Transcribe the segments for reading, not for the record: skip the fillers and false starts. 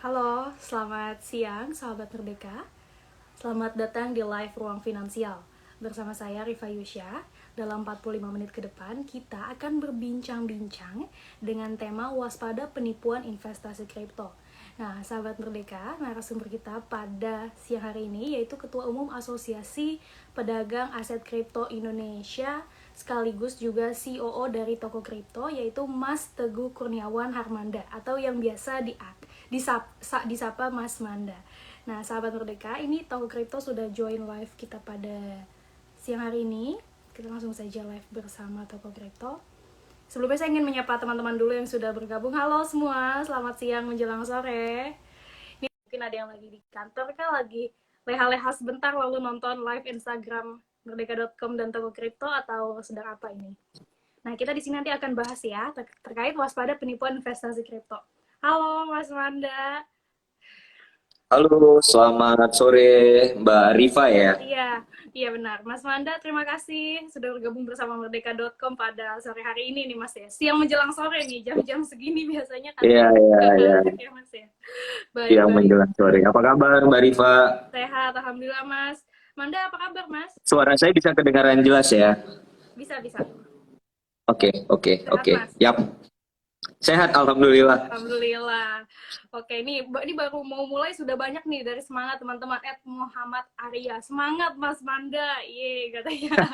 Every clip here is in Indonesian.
Halo, selamat siang sahabat Merdeka. Selamat datang di live Ruang Finansial. Bersama saya Rifa Yusya. Dalam 45 menit ke depan kita akan berbincang-bincang dengan tema waspada penipuan investasi kripto. Nah, sahabat Merdeka, narasumber kita pada siang hari ini yaitu Ketua Umum Asosiasi Pedagang Aset Kripto Indonesia sekaligus juga COO dari toko kripto yaitu Mas Teguh Kurniawan Harmanda atau yang biasa disapa Mas Manda. Nah, sahabat Merdeka, ini toko kripto sudah join live kita pada siang hari ini. Kita langsung saja live bersama toko kripto. Sebelumnya saya ingin menyapa teman-teman dulu yang sudah bergabung. Halo semua, selamat siang menjelang sore. Ini mungkin ada yang lagi di kantor kan, lagi leha-leha sebentar lalu nonton live Instagram merdeka.com dan toko kripto atau sedang apa ini. Nah, kita di sini nanti akan bahas ya terkait waspada penipuan investasi kripto. Halo Mas Manda. Halo, selamat sore Mbak Rifa ya. Iya benar. Mas Manda, terima kasih sudah bergabung bersama merdeka.com pada sore hari ini nih Mas ya. Siang menjelang sore nih, jam-jam segini biasanya kan. Iya, iya, iya. Ya Mas ya. Baik, Siang baik. menjelang sore. Apa kabar Mbak Rifa? Sehat, alhamdulillah Mas. Manda, apa kabar Mas? Suara saya bisa kedengaran jelas ya? Bisa, bisa. Oke, oke, Sehat oke. Mas? Yap, sehat Alhamdulillah. Alhamdulillah. Oke, ini baru mau mulai sudah banyak nih dari semangat teman-teman Muhammad Arya. Semangat Mas Manda. Ye, katanya.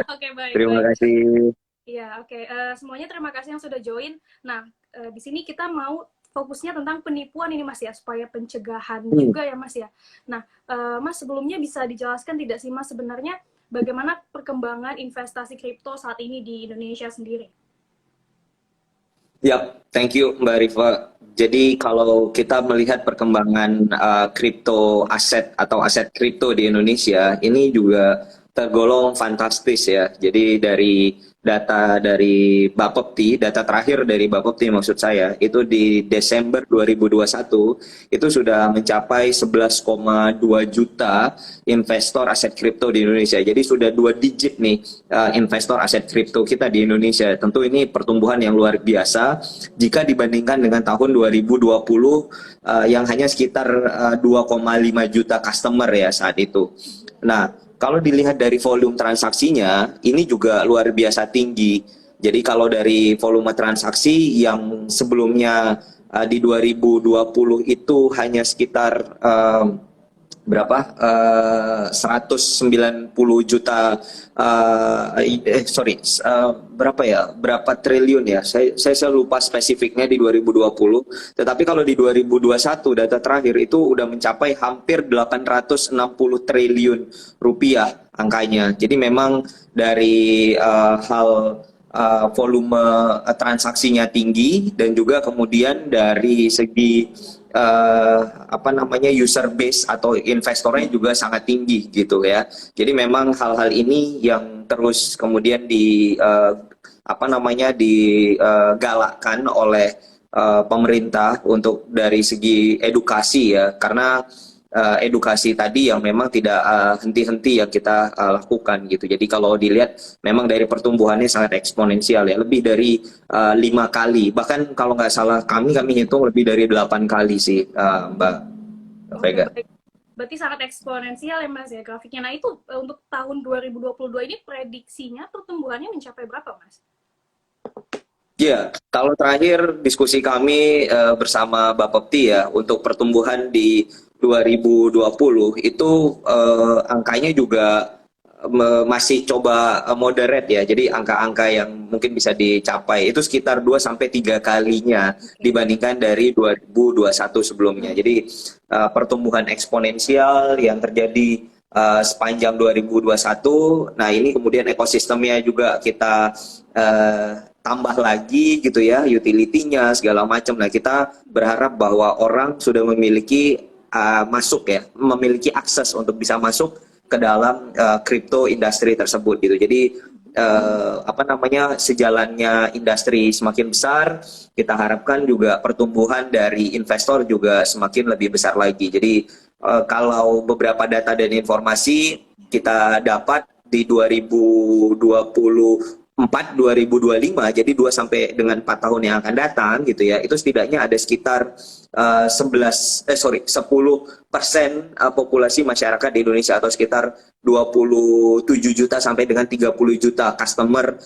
Oke, baik, Terima baik. kasih. Iya, oke. Semuanya terima kasih yang sudah join. Nah, di sini kita mau fokusnya tentang penipuan ini Mas ya, supaya pencegahan juga ya Mas ya. Nah, Mas sebelumnya bisa dijelaskan tidak sih Mas sebenarnya bagaimana perkembangan investasi kripto saat ini di Indonesia sendiri? Yap, thank you Mbak Rifa. Jadi kalau kita melihat perkembangan kripto aset atau aset kripto di Indonesia, ini juga tergolong fantastis ya. Jadi dari data dari Bapepti, data terakhir dari Bapepti maksud saya, itu di Desember 2021 itu sudah mencapai 11,2 juta investor aset kripto di Indonesia. Jadi sudah 2 digit nih investor aset kripto kita di Indonesia. Tentu ini pertumbuhan yang luar biasa jika dibandingkan dengan tahun 2020 yang hanya sekitar 2,5 juta customer ya saat itu. Nah, kalau dilihat dari volume transaksinya, ini juga luar biasa tinggi. Jadi kalau dari volume transaksi yang sebelumnya di 2020 itu hanya sekitar berapa 190 juta berapa triliun ya, saya lupa spesifiknya di 2020, tetapi kalau di 2021 data terakhir itu udah mencapai hampir 860 triliun rupiah angkanya. Jadi memang dari hal volume transaksinya tinggi dan juga kemudian dari segi user base atau investornya juga sangat tinggi gitu ya. Jadi memang hal-hal ini yang terus kemudian digalakkan oleh pemerintah untuk dari segi edukasi ya, karena edukasi tadi yang memang tidak henti-henti yang kita lakukan gitu. Jadi kalau dilihat memang dari pertumbuhannya sangat eksponensial ya, lebih dari 5 kali, bahkan kalau nggak salah kami hitung lebih dari 8 kali sih Mbak Vega. Baik. Berarti sangat eksponensial ya Mas ya grafiknya. Nah, itu untuk tahun 2022 ini prediksinya pertumbuhannya mencapai berapa Mas? Ya, kalau terakhir diskusi kami bersama Bapepti ya, untuk pertumbuhan di 2020 itu angkanya juga masih coba moderate ya. Jadi angka-angka yang mungkin bisa dicapai itu sekitar 2 sampai 3 kalinya dibandingkan dari 2021 sebelumnya. Jadi pertumbuhan eksponensial yang terjadi sepanjang 2021. Nah, ini kemudian ekosistemnya juga kita tambah lagi gitu ya, utility-nya segala macam. Nah, kita berharap bahwa orang sudah memiliki memiliki akses untuk bisa masuk ke dalam crypto industri tersebut gitu. Jadi sejalannya industri semakin besar, kita harapkan juga pertumbuhan dari investor juga semakin lebih besar lagi. Jadi kalau beberapa data dan informasi kita dapat di 2020 2025, jadi 2 sampai dengan 4 tahun yang akan datang gitu ya, itu setidaknya ada sekitar 10% populasi masyarakat di Indonesia, atau sekitar 27 juta sampai dengan 30 juta customer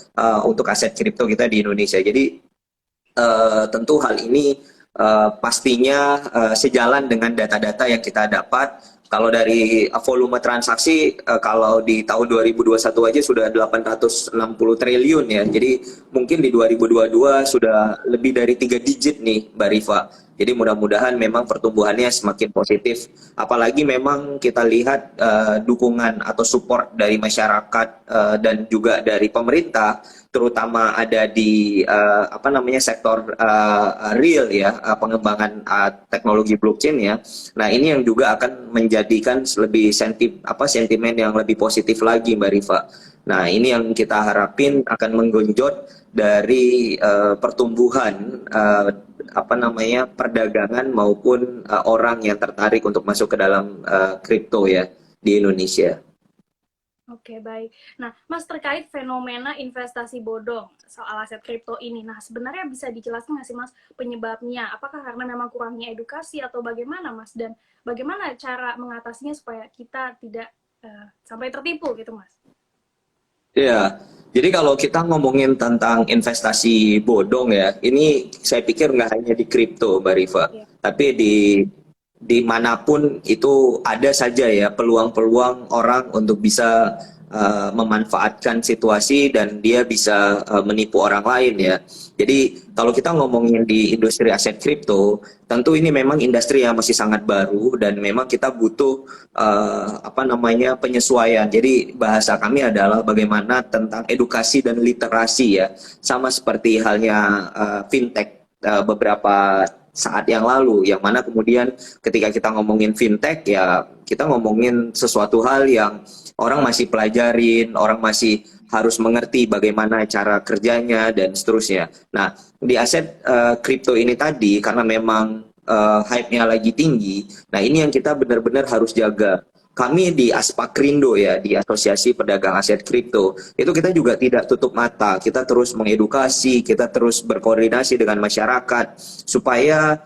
untuk aset kripto kita di Indonesia. Jadi tentu hal ini pastinya sejalan dengan data-data yang kita dapat. Kalau dari volume transaksi, kalau di tahun 2021 aja sudah 860 triliun ya. Jadi mungkin di 2022 sudah lebih dari 3 digit nih, Mbak Rifa. Jadi mudah-mudahan memang pertumbuhannya semakin positif. Apalagi memang kita lihat dukungan atau support dari masyarakat dan juga dari pemerintah, terutama ada di apa namanya sektor real ya, pengembangan teknologi blockchain ya. Nah, ini yang juga akan menjadikan lebih sentimen yang lebih positif lagi, Mbak Rifa. Nah, ini yang kita harapin akan menggenjot dari pertumbuhan apa namanya perdagangan maupun orang yang tertarik untuk masuk ke dalam kripto ya di Indonesia. Oke, baik. Nah, Mas, terkait fenomena investasi bodong soal aset kripto ini, nah sebenarnya bisa dijelaskan nggak sih, Mas, penyebabnya? Apakah karena memang kurangnya edukasi atau bagaimana, Mas? Dan bagaimana cara mengatasinya supaya kita tidak sampai tertipu gitu, Mas? Ya, jadi kalau kita ngomongin tentang investasi bodong ya, ini saya pikir nggak hanya di kripto, Mbak Rifa, Ya. tapi dimanapun itu ada saja ya peluang-peluang orang untuk bisa memanfaatkan situasi dan dia bisa menipu orang lain ya. Jadi kalau kita ngomongin di industri aset kripto, tentu ini memang industri yang masih sangat baru dan memang kita butuh apa namanya penyesuaian. Jadi bahasa kami adalah bagaimana tentang edukasi dan literasi ya, sama seperti halnya fintech beberapa saat yang lalu, yang mana kemudian ketika kita ngomongin fintech ya kita ngomongin sesuatu hal yang orang masih pelajarin, orang masih harus mengerti bagaimana cara kerjanya dan seterusnya. Nah, di aset kripto ini tadi karena memang hype-nya lagi tinggi, nah ini yang kita benar-benar harus jaga. Kami di Aspakrindo ya, di Asosiasi Pedagang Aset Kripto, itu kita juga tidak tutup mata. Kita terus mengedukasi, kita terus berkoordinasi dengan masyarakat supaya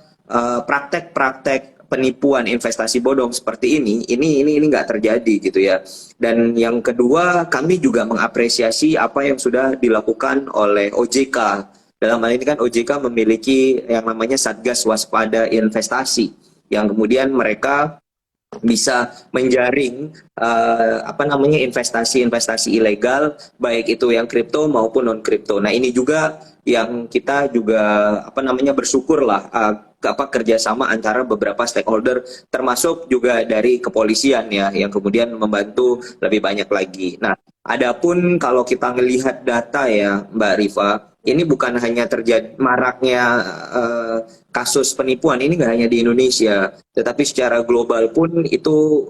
praktek-praktek penipuan investasi bodong seperti ini nggak terjadi gitu ya. Dan yang kedua, kami juga mengapresiasi apa yang sudah dilakukan oleh OJK. Dalam hal ini kan OJK memiliki yang namanya Satgas Waspada Investasi, yang kemudian mereka bisa menjaring apa namanya investasi-investasi ilegal, baik itu yang kripto maupun non kripto. Nah, ini juga yang kita juga apa namanya bersyukur lah kerjasama antara beberapa stakeholder, termasuk juga dari kepolisian ya, yang kemudian membantu lebih banyak lagi. Nah, adapun kalau kita melihat data ya, Mbak Rifa, ini bukan hanya terjadi maraknya kasus penipuan, ini nggak hanya di Indonesia, tetapi secara global pun itu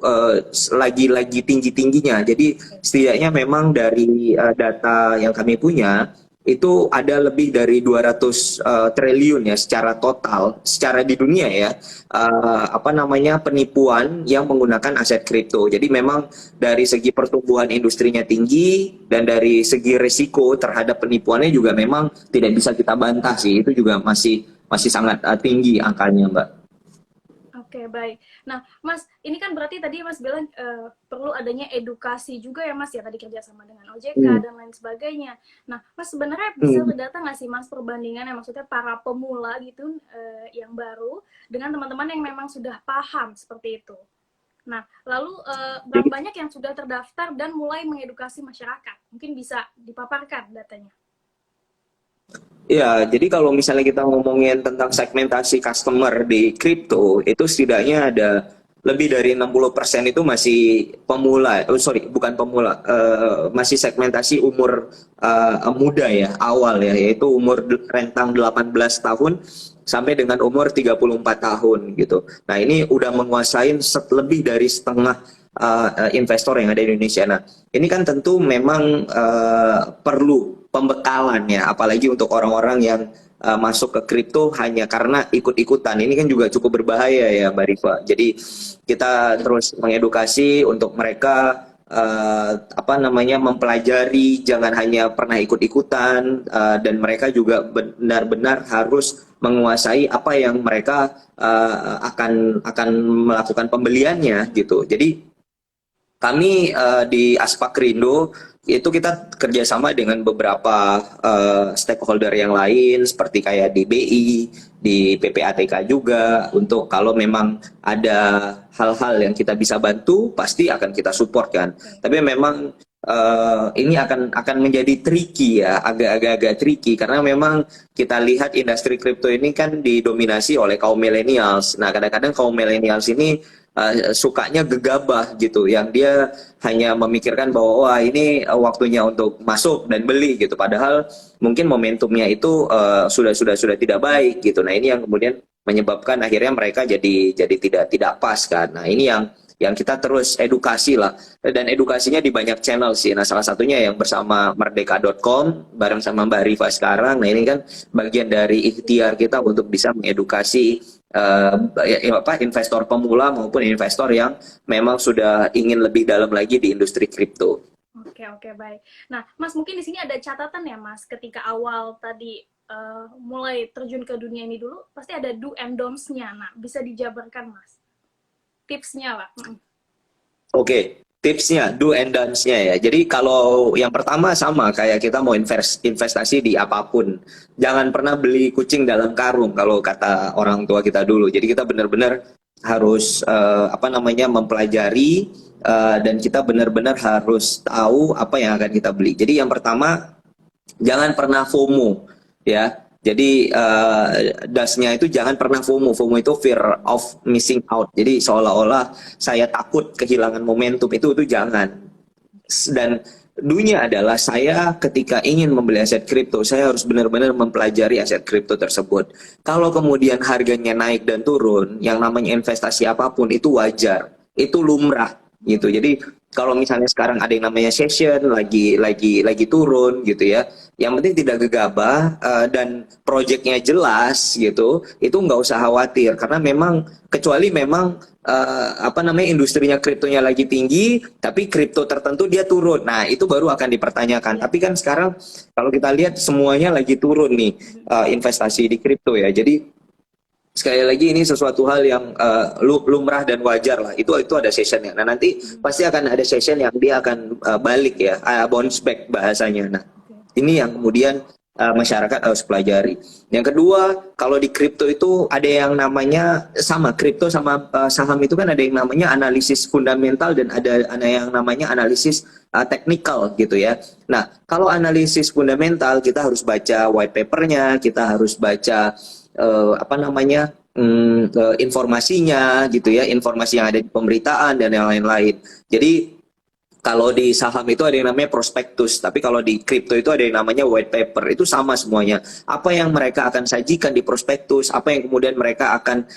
lagi-lagi tinggi-tingginya. Jadi setidaknya memang dari data yang kami punya, itu ada lebih dari 200 triliun ya secara total, secara di dunia ya, apa namanya penipuan yang menggunakan aset kripto. Jadi memang dari segi pertumbuhan industrinya tinggi dan dari segi risiko terhadap penipuannya juga memang tidak bisa kita bantah sih, itu juga masih sangat tinggi angkanya, Mbak. Oke, baik. Nah, Mas, ini kan berarti tadi Mas bilang perlu adanya edukasi juga ya, Mas, ya, tadi kerjasama dengan OJK dan lain sebagainya. Nah, Mas, sebenarnya bisa berdata nggak sih, Mas, perbandingan yang maksudnya para pemula gitu, yang baru, dengan teman-teman yang memang sudah paham seperti itu? Nah, lalu berapa banyak yang sudah terdaftar dan mulai mengedukasi masyarakat? Mungkin bisa dipaparkan datanya. Ya, jadi kalau misalnya kita ngomongin tentang segmentasi customer di kripto, itu setidaknya ada lebih dari 60% itu masih pemula, bukan pemula, masih segmentasi umur muda ya, awal ya, yaitu umur rentang 18 tahun sampai dengan umur 34 tahun gitu. Nah, ini udah menguasain lebih dari setengah investor yang ada di Indonesia. Nah, ini kan tentu memang perlu pembekalan ya, apalagi untuk orang-orang yang masuk ke kripto hanya karena ikut-ikutan. Ini kan juga cukup berbahaya ya, Mbak Rifa. Jadi kita terus mengedukasi untuk mereka apa namanya mempelajari, jangan hanya pernah ikut-ikutan, dan mereka juga benar-benar harus menguasai apa yang mereka akan melakukan pembeliannya gitu. Jadi kami di Aspakrindo itu kita kerjasama dengan beberapa stakeholder yang lain seperti kayak di BI, di PPATK juga untuk kalau memang ada hal-hal yang kita bisa bantu pasti akan kita support kan. Tapi memang ini akan menjadi tricky ya, agak-agak tricky karena memang kita lihat industri kripto ini kan didominasi oleh kaum millennials. Nah, kadang-kadang kaum millennials ini sukanya gegabah gitu, yang dia hanya memikirkan bahwa wah ini waktunya untuk masuk dan beli gitu, padahal mungkin momentumnya itu sudah tidak baik gitu. Nah ini yang kemudian menyebabkan akhirnya mereka jadi tidak pas kan. Nah ini yang kita terus edukasi lah, dan edukasinya di banyak channel sih. Nah salah satunya yang bersama merdeka.com bareng sama Mbak Rifa sekarang. Nah ini kan bagian dari ikhtiar kita untuk bisa mengedukasi investor pemula maupun investor yang memang sudah ingin lebih dalam lagi di industri kripto. Oke, oke, baik. Nah, Mas, mungkin di sini ada catatan ya, Mas, ketika awal tadi mulai terjun ke dunia ini dulu, pasti ada do and don'ts-nya. Nah, bisa dijabarkan, Mas? Tipsnya lah. Oke, tipsnya, do and don'ts-nya ya. Jadi kalau yang pertama sama kayak kita mau investasi di apapun, jangan pernah beli kucing dalam karung kalau kata orang tua kita dulu. Jadi kita benar-benar harus apa namanya mempelajari, dan kita benar-benar harus tahu apa yang akan kita beli. Jadi yang pertama jangan pernah FOMO ya. Jadi dasnya itu jangan pernah FOMO. FOMO itu fear of missing out. Jadi seolah-olah saya takut kehilangan momentum, itu jangan. Dan dunia adalah saya ketika ingin membeli aset kripto, saya harus benar-benar mempelajari aset kripto tersebut. Kalau kemudian harganya naik dan turun, yang namanya investasi apapun itu wajar, itu lumrah gitu. Jadi kalau misalnya sekarang ada yang namanya session lagi turun gitu ya, yang penting tidak gegabah, dan proyeknya jelas gitu, itu nggak usah khawatir karena memang kecuali memang apa namanya industrinya kriptonya lagi tinggi tapi kripto tertentu dia turun, nah itu baru akan dipertanyakan. Tapi kan sekarang kalau kita lihat semuanya lagi turun nih, investasi di kripto ya. Jadi sekali lagi ini sesuatu hal yang lumrah dan wajar lah. Itu ada sessionnya. Nah nanti pasti akan ada session yang dia akan balik ya, bounce back bahasanya. Nah ini yang kemudian masyarakat harus pelajari. Yang kedua, kalau di kripto itu ada yang namanya sama kripto sama saham itu kan ada yang namanya analisis fundamental dan ada yang namanya analisis teknikal gitu ya. Nah, kalau analisis fundamental kita harus baca white papernya, kita harus baca apa namanya informasinya gitu ya, informasi yang ada di pemberitaan dan yang lain-lain. Jadi kalau di saham itu ada yang namanya prospektus, tapi kalau di kripto itu ada yang namanya white paper. Itu sama semuanya. Apa yang mereka akan sajikan di prospektus, apa yang kemudian mereka akan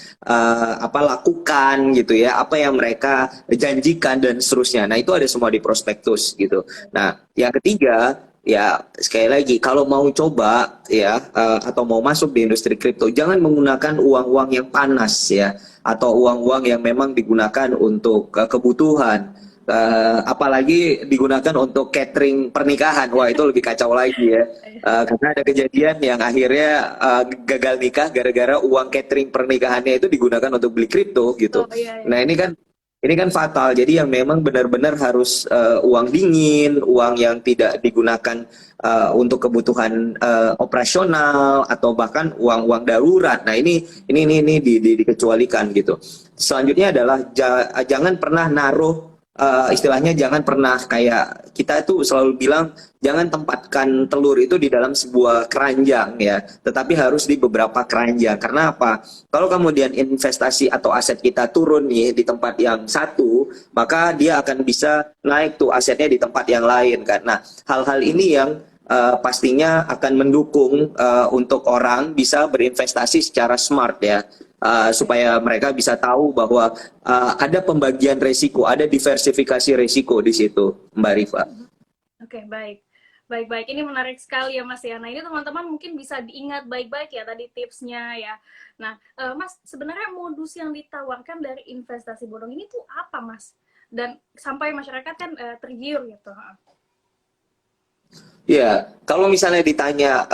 apa lakukan gitu ya, apa yang mereka janjikan dan seterusnya. Nah, itu ada semua di prospektus gitu. Nah, yang ketiga ya sekali lagi kalau mau coba ya atau mau masuk di industri kripto jangan menggunakan uang-uang yang panas ya atau uang-uang yang memang digunakan untuk kebutuhan. Apalagi digunakan untuk catering pernikahan, wah itu lebih kacau lagi ya. Karena ada kejadian yang akhirnya gagal nikah gara-gara uang catering pernikahannya itu digunakan untuk beli kripto gitu. Oh, iya, iya. Nah ini kan fatal. Jadi yang memang benar-benar harus uang dingin, uang yang tidak digunakan untuk kebutuhan operasional atau bahkan uang-uang darurat. Nah ini dikecualikan gitu. Selanjutnya adalah jangan pernah naruh istilahnya jangan pernah kayak kita itu selalu bilang jangan tempatkan telur itu di dalam sebuah keranjang ya, tetapi harus di beberapa keranjang. Karena apa? Kalau kemudian investasi atau aset kita turun nih di tempat yang satu, maka dia akan bisa naik tuh asetnya di tempat yang lain kan. Nah, hal-hal ini yang pastinya akan mendukung untuk orang bisa berinvestasi secara smart ya. Supaya mereka bisa tahu bahwa ada pembagian resiko, ada diversifikasi resiko di situ, Mbak Rifa. Oke, baik. Baik-baik, ini menarik sekali ya Mas ya. Nah ini teman-teman mungkin bisa diingat baik-baik ya tadi tipsnya ya. Nah Mas, sebenarnya modus yang ditawarkan dari investasi bodong ini tuh apa Mas? dan sampai masyarakat kan tergiur gitu. Ya, kalau misalnya ditanya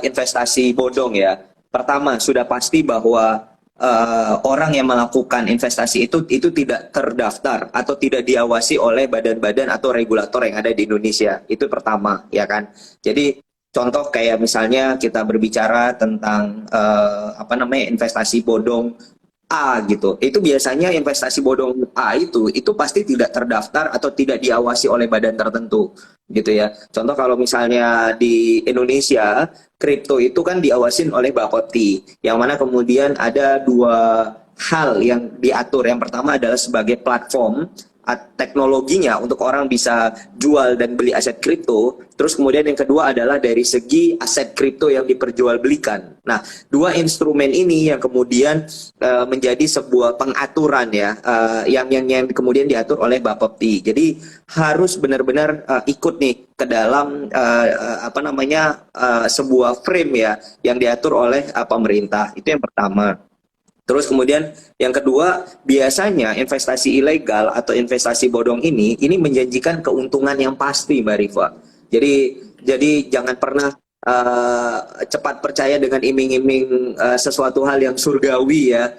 investasi bodong ya, pertama sudah pasti bahwa orang yang melakukan investasi itu tidak terdaftar atau tidak diawasi oleh badan-badan atau regulator yang ada di Indonesia. Itu pertama, ya kan? Jadi contoh kayak misalnya kita berbicara tentang apa namanya investasi bodong A gitu. Itu biasanya investasi bodong A itu pasti tidak terdaftar atau tidak diawasi oleh badan tertentu gitu ya. Contoh kalau misalnya di Indonesia, kripto itu kan diawasin oleh Bapepti, yang mana kemudian ada dua hal yang diatur. Yang pertama adalah sebagai platform teknologinya untuk orang bisa jual dan beli aset kripto. Terus kemudian yang kedua adalah dari segi aset kripto yang diperjualbelikan. Nah, dua instrumen ini yang kemudian menjadi sebuah pengaturan ya, yang kemudian diatur oleh Bapepti. Jadi harus benar-benar ikut nih ke dalam apa namanya sebuah frame ya yang diatur oleh pemerintah. Itu yang pertama. Terus kemudian yang kedua, biasanya investasi ilegal atau investasi bodong ini menjanjikan keuntungan yang pasti, Mbak Rifa. Jadi jangan pernah cepat percaya dengan iming-iming sesuatu hal yang surgawi ya.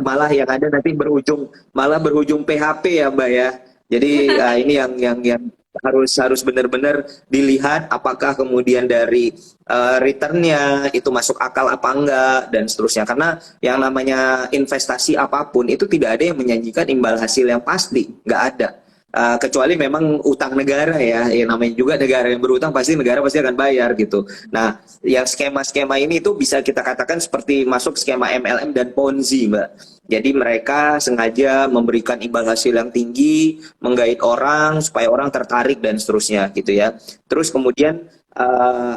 Malah yang ada nanti berujung PHP ya, Mbak ya. Jadi ini yang harus benar-benar dilihat apakah kemudian dari returnnya itu masuk akal apa enggak dan seterusnya, karena yang namanya investasi apapun itu tidak ada yang menjanjikan imbal hasil yang pasti, nggak ada. Kecuali memang utang negara ya, namanya juga negara yang berutang negara pasti akan bayar gitu. Nah, yang skema-skema ini itu bisa kita katakan seperti masuk skema MLM dan Ponzi, Mbak. Jadi mereka sengaja memberikan imbal hasil yang tinggi, menggait orang supaya orang tertarik dan seterusnya gitu ya. Terus kemudian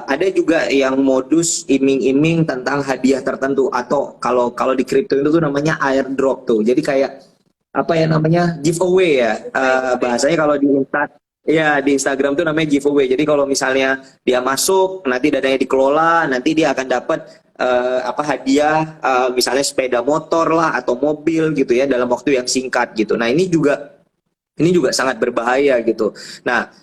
ada juga yang modus iming-iming tentang hadiah tertentu, atau kalau di kripto itu tuh namanya airdrop tuh. Jadi kayak apa ya namanya giveaway ya. Bahasanya kalau di Instagram tuh namanya giveaway. Jadi kalau misalnya dia masuk, nanti dananya dikelola, nanti dia akan dapat apa hadiah, misalnya sepeda motor lah atau mobil gitu ya dalam waktu yang singkat gitu. Nah, ini juga sangat berbahaya gitu. Nah,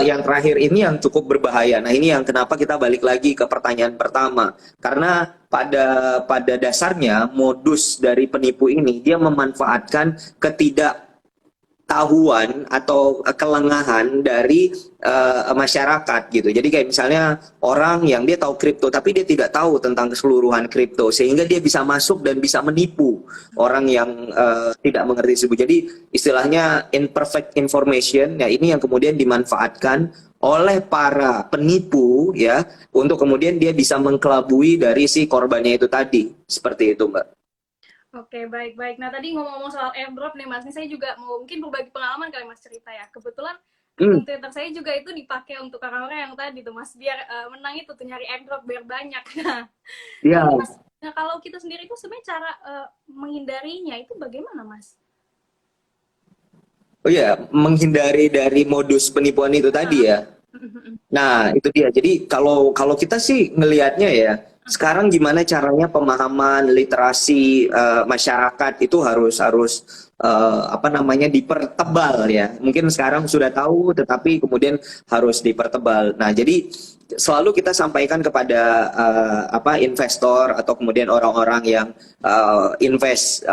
yang terakhir ini yang cukup berbahaya. Nah, ini yang kenapa kita balik lagi ke pertanyaan pertama. Karena pada dasarnya modus dari penipu ini dia memanfaatkan ketidaktahuan atau kelengahan dari masyarakat gitu. Jadi kayak misalnya orang yang dia tahu kripto tapi dia tidak tahu tentang keseluruhan kripto, sehingga dia bisa masuk dan bisa menipu orang yang tidak mengerti tersebut. Jadi istilahnya imperfect information ya, ini yang kemudian dimanfaatkan oleh para penipu ya untuk kemudian dia bisa mengkelabui dari si korbannya itu tadi. Seperti itu, Mbak. Oke, baik-baik. Nah, tadi ngomong-ngomong soal airdrop nih, Mas. Ini saya juga mau mungkin berbagi pengalaman kali Mas cerita ya. Kebetulan akun Twitter saya juga itu dipakai untuk orang-orang yang tadi tuh, Mas. Biar menang itu tuh, nyari airdrop biar banyak. Iya. Nah, Mas, nah kalau kita sendiri itu sebenarnya cara menghindarinya itu bagaimana, Mas? Oh iya, menghindari dari modus penipuan itu tadi ya. Nah, itu dia. Jadi kalau kita sih ngelihatnya ya, sekarang gimana caranya pemahaman literasi masyarakat itu harus apa namanya dipertebal ya. Mungkin sekarang sudah tahu, tetapi kemudian harus dipertebal. Nah, jadi selalu kita sampaikan kepada apa investor atau kemudian orang-orang yang invest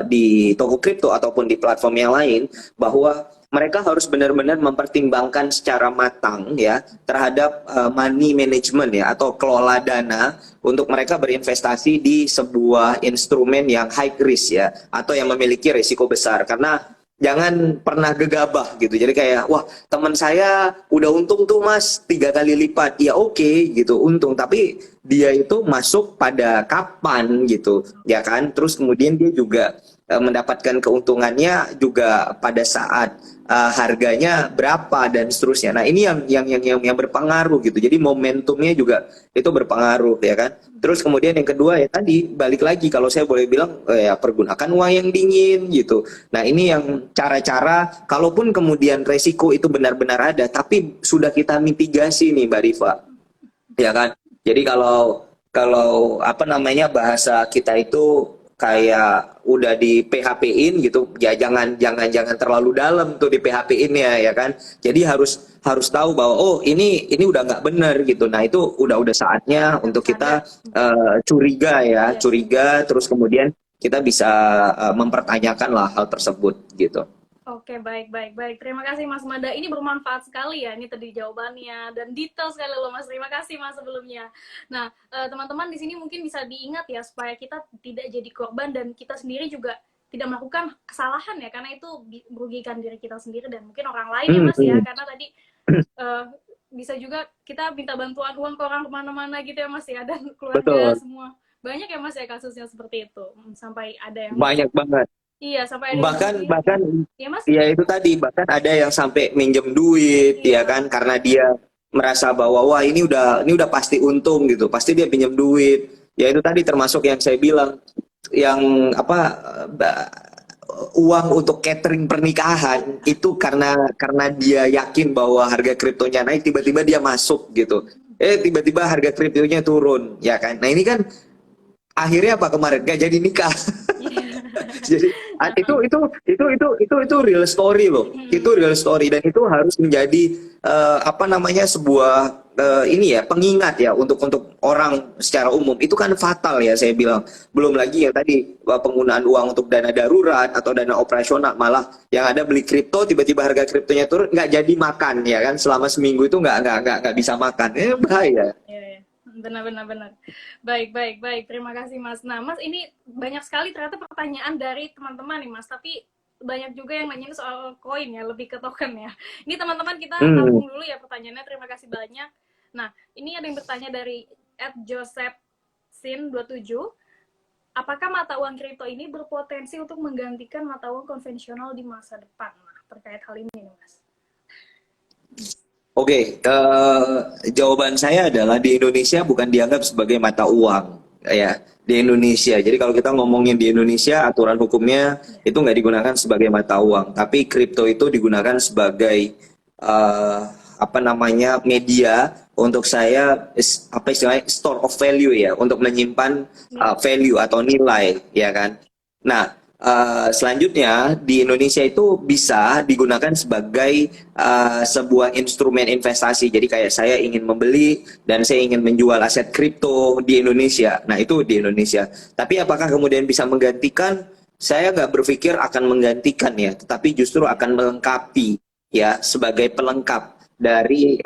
di toko kripto ataupun di platform yang lain, bahwa mereka harus benar-benar mempertimbangkan secara matang ya terhadap money management ya atau kelola dana untuk mereka berinvestasi di sebuah instrumen yang high risk ya atau yang memiliki risiko besar. Karena jangan pernah gegabah gitu. Jadi kayak wah teman saya udah untung tuh Mas 3 kali lipat. Ya oke gitu untung, tapi dia itu masuk pada kapan gitu ya kan. Terus kemudian dia juga mendapatkan keuntungannya juga pada saat harganya berapa dan seterusnya. Nah, ini yang berpengaruh gitu. Jadi momentumnya juga itu berpengaruh ya kan. Terus kemudian yang kedua ya tadi balik lagi kalau saya boleh bilang ya pergunakan uang yang dingin gitu. Nah, ini yang cara-cara kalaupun kemudian resiko itu benar-benar ada tapi sudah kita mitigasi nih Mbak Rifa. Ya kan? Jadi kalau apa namanya bahasa kita itu kayak udah di PHP-in gitu, ya jangan terlalu dalam tuh di PHP-in ya kan. Jadi harus harus tahu bahwa oh ini udah nggak benar gitu. Nah itu udah saatnya Harus untuk sadar. kita curiga ya, Iya, curiga terus kemudian kita bisa mempertanyakan lah hal tersebut gitu. oke, baik, baik, baik. Terima kasih Mas Mada. Ini bermanfaat sekali ya, ini tadi jawabannya dan detail sekali loh Mas. Terima kasih Mas sebelumnya. Nah, teman-teman di sini mungkin bisa diingat ya supaya kita tidak jadi korban dan kita sendiri juga tidak melakukan kesalahan ya, karena itu merugikan diri kita sendiri dan mungkin orang lain ya Mas ya, karena tadi bisa juga kita minta bantuan uang ke orang kemana-mana gitu ya Mas ya, dan keluarga Betul, semua. Banyak ya Mas ya kasusnya seperti itu, sampai ada yang banyak banget. iya, sampai ada yang Bahkan rugi. bahkan Iya Mas? ya itu tadi, bahkan ada yang sampai minjem duit ya Iya. kan karena dia merasa bahwa wah ini udah pasti untung gitu, pasti dia pinjam duit. Ya itu tadi termasuk yang saya bilang yang apa uang untuk catering pernikahan itu karena dia yakin bahwa harga kriptonya naik, tiba-tiba dia masuk gitu. Tiba-tiba harga kriptonya turun ya kan. Nah, ini kan akhirnya apa kemarin gak jadi nikah. Jadi itu real story loh. Itu real story dan itu harus menjadi apa namanya sebuah ini ya pengingat ya untuk orang secara umum. Itu kan fatal ya saya bilang. Belum lagi yang tadi penggunaan uang untuk dana darurat atau dana operasional, malah yang ada beli kripto tiba-tiba harga kriptonya turun nggak jadi makan ya kan selama seminggu itu nggak bisa makan. Bahaya. Iya, iya. Benar, benar. Baik, baik, baik. Terima kasih, Mas. Nah, Mas, ini banyak sekali ternyata pertanyaan dari teman-teman nih, Mas. Tapi banyak juga yang nanyain soal koin ya, lebih ke token ya. Ini teman-teman kita Hmm. tampung dulu ya pertanyaannya. Terima kasih banyak. Nah, ini ada yang bertanya dari @josephsin27. Apakah mata uang kripto ini berpotensi untuk menggantikan mata uang konvensional di masa depan? Nah, terkait hal ini nih, Mas. Oke, jawaban saya adalah di Indonesia bukan dianggap sebagai mata uang, ya di Indonesia. Jadi kalau kita ngomongin di Indonesia, aturan hukumnya itu nggak digunakan sebagai mata uang, tapi kripto itu digunakan sebagai eh, apa namanya media untuk saya apa istilahnya store of value ya, untuk menyimpan value atau nilai, ya kan. Nah, selanjutnya di Indonesia itu bisa digunakan sebagai sebuah instrumen investasi. Jadi kayak saya ingin membeli dan saya ingin menjual aset kripto di Indonesia. Nah itu di Indonesia. Tapi apakah kemudian bisa menggantikan? Saya nggak berpikir akan menggantikan ya, tetapi justru akan melengkapi ya sebagai pelengkap dari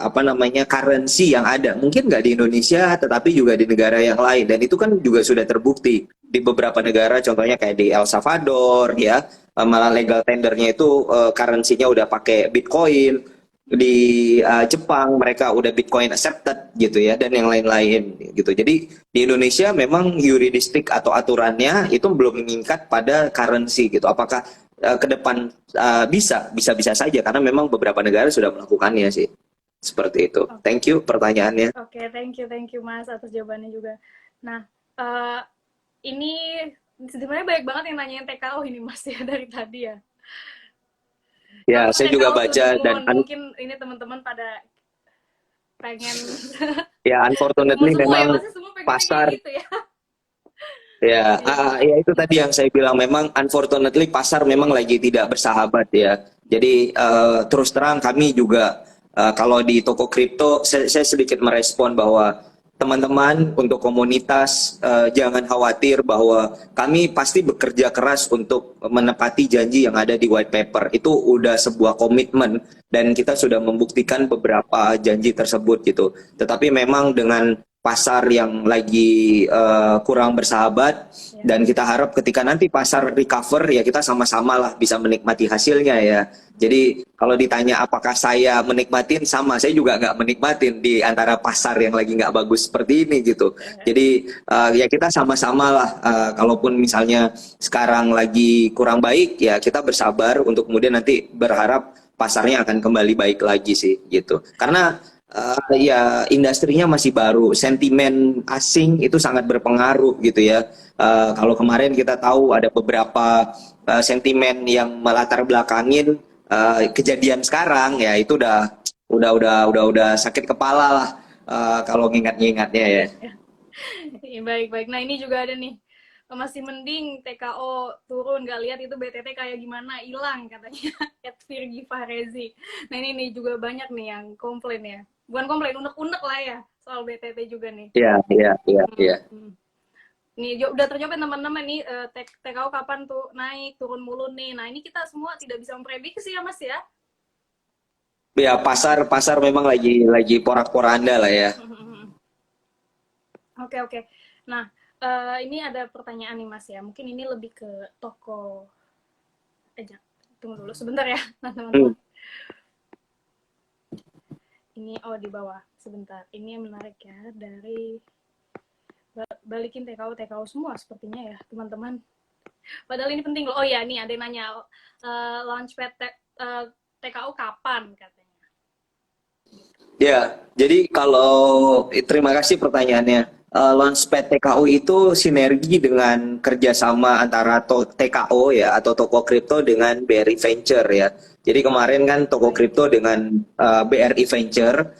apa namanya currency yang ada. Mungkin nggak di Indonesia, tetapi juga di negara yang lain. Dan itu kan juga sudah terbukti di beberapa negara, contohnya kayak di El Salvador ya, malah legal tendernya itu currency-nya udah pakai Bitcoin. Di Jepang mereka udah Bitcoin accepted gitu ya, dan yang lain-lain gitu. Jadi di Indonesia memang yuridistik atau aturannya itu belum mengikat pada currency gitu. Apakah ke depan bisa saja karena memang beberapa negara sudah melakukannya sih. Seperti itu. Thank you pertanyaannya. Oke, thank you Mas atas jawabannya juga. Nah, eh, ini sebenarnya banyak banget yang nanyain TKO ini Mas ya dari tadi ya. Ya, Kapan saya juga TKO baca turun? dan Mungkin ini teman-teman pada pengen ya mau unfortunately semua ya, memang pasti semua pengennya kayak pasar gitu ya. ya Iya. ya itu tadi yang saya bilang, memang unfortunately pasar memang lagi tidak bersahabat ya. Jadi terus terang kami juga kalau di toko kripto saya sedikit merespon bahwa teman-teman untuk komunitas jangan khawatir bahwa kami pasti bekerja keras untuk menepati janji yang ada di white paper. Itu udah sebuah komitmen dan kita sudah membuktikan beberapa janji tersebut gitu. Tetapi memang dengan pasar yang lagi kurang bersahabat, dan kita harap ketika nanti pasar recover ya kita sama-sama lah bisa menikmati hasilnya ya. Jadi kalau ditanya apakah saya menikmatin, sama saya juga nggak menikmatin di antara pasar yang lagi nggak bagus seperti ini gitu. Jadi ya kita sama-sama lah, kalaupun misalnya sekarang lagi kurang baik ya kita bersabar untuk kemudian nanti berharap pasarnya akan kembali baik lagi sih gitu. Karena ya industrinya masih baru, sentimen asing itu sangat berpengaruh gitu ya. Kalau kemarin kita tahu ada beberapa sentimen yang melatar belakangin kejadian sekarang ya, itu udah sakit kepala lah kalau ngingat-ngingatnya ya. Baik, baik. Nah, ini juga ada nih masih mending TKO turun, nggak lihat itu BTT kayak gimana, hilang katanya. At Virgi Farezi. Nah ini nih juga banyak nih yang komplain ya. Bukan komplain, unek-unek lah ya soal BTT juga nih. Iya, iya, iya, iya. Hmm. Nih udah terjawab teman-teman nih, TKO kapan tuh naik turun mulu nih. Nah ini kita semua tidak bisa memprediksi ya Mas ya. Ya, pasar memang lagi porak-poranda lah ya. Oke oke. Nah ini ada pertanyaan nih Mas ya. Mungkin ini lebih ke toko aja. Tunggu dulu sebentar ya, nah, teman-teman. Ini di bawah sebentar. Ini yang menarik ya, dari balikin TKO semua sepertinya ya teman-teman. Padahal ini penting loh. Oh ya, nih ada yang nanya launchpad TKO kapan katanya. Ya, jadi terima kasih pertanyaannya. Launchpad TKO itu sinergi dengan kerjasama antara TKO ya atau toko kripto dengan BRI Venture ya. Jadi kemarin kan toko kripto dengan BRI Venture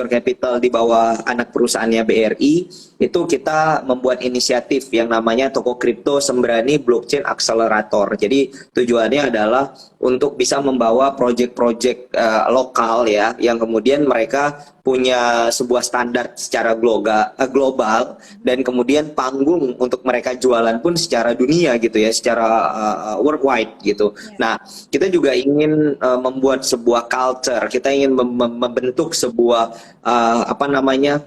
Capital di bawah anak perusahaannya BRI, itu kita membuat inisiatif yang namanya Toko Kripto Sembrani Blockchain Accelerator. Jadi tujuannya adalah untuk bisa membawa proyek-proyek lokal ya, yang kemudian mereka punya sebuah standar secara global dan kemudian panggung untuk mereka jualan pun secara dunia gitu ya, secara worldwide gitu. Nah, kita juga ingin membuat sebuah culture, kita ingin membentuk sebuah apa namanya